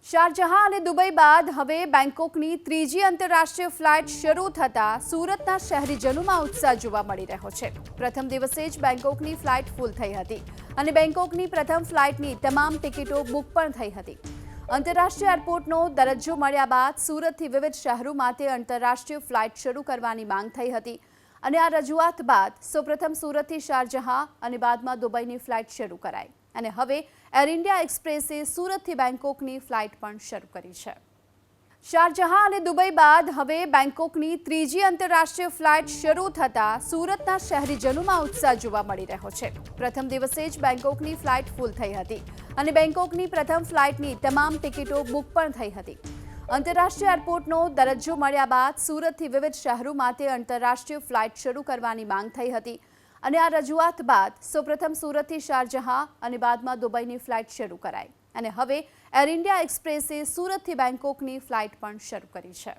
Sharjah અને Dubai બાદ હવે બેંકોકની ત્રીજી આંતરરાષ્ટ્રીય ફ્લાઇટ શરૂ થતાં સુરતના શહેરીજનોમાં ઉત્સાહ જોવા મળી રહ્યો છે। પ્રથમ દિવસે જ બેંકોકની ફ્લાઇટ ફૂલ થઈ હતી અને બેંકોકની પ્રથમ ફ્લાઇટની તમામ ટિકિટો બુક પણ થઈ હતી। આંતરરાષ્ટ્રીય એરપોર્ટનો દરજ્જો મળ્યા બાદ સુરતથી વિવિધ શહેરો માટે આંતરરાષ્ટ્રીય ફ્લાઇટ શરૂ કરવાની માંગ થઈ હતી અને આ રજૂઆત બાદ સૌપ્રથમ સુરતથી શારજહાં અને બાદમાં દુબઈની ફ્લાઇટ શરૂ કરાઈ અને હવે એર ઇન્ડિયા એક્સપ્રેસે સુરતથી બેંકોકની ફ્લાઇટ પણ શરૂ કરી છે। શારજહાં અને દુબઈ બાદ હવે બેંકોકની ત્રીજી આંતરરાષ્ટ્રીય ફ્લાઇટ શરૂ થતાં સુરતના શહેરીજનોમાં ઉત્સાહ જોવા મળી રહ્યો છે। પ્રથમ દિવસે જ બેંકોકની ફ્લાઇટ ફૂલ થઈ હતી અને બેંકોકની પ્રથમ ફ્લાઇટની તમામ ટિકિટો બુક પણ થઈ હતી। આંતરરાષ્ટ્રીય એરપોર્ટનો દરજ્જો મળ્યા બાદ સુરતથી વિવિધ શહેરો માટે આંતરરાષ્ટ્રીય ફ્લાઇટ શરૂ કરવાની માંગ થઈ હતી અને આ રજૂઆત બાદ સૌપ્રથમ સુરતથી શારજહાં અને બાદમાં દુબઈની ફ્લાઇટ શરૂ કરાઈ અને હવે એર ઇન્ડિયા એક્સપ્રેસે સુરતથી બેંકોકની ફ્લાઇટ પણ શરૂ કરી છે।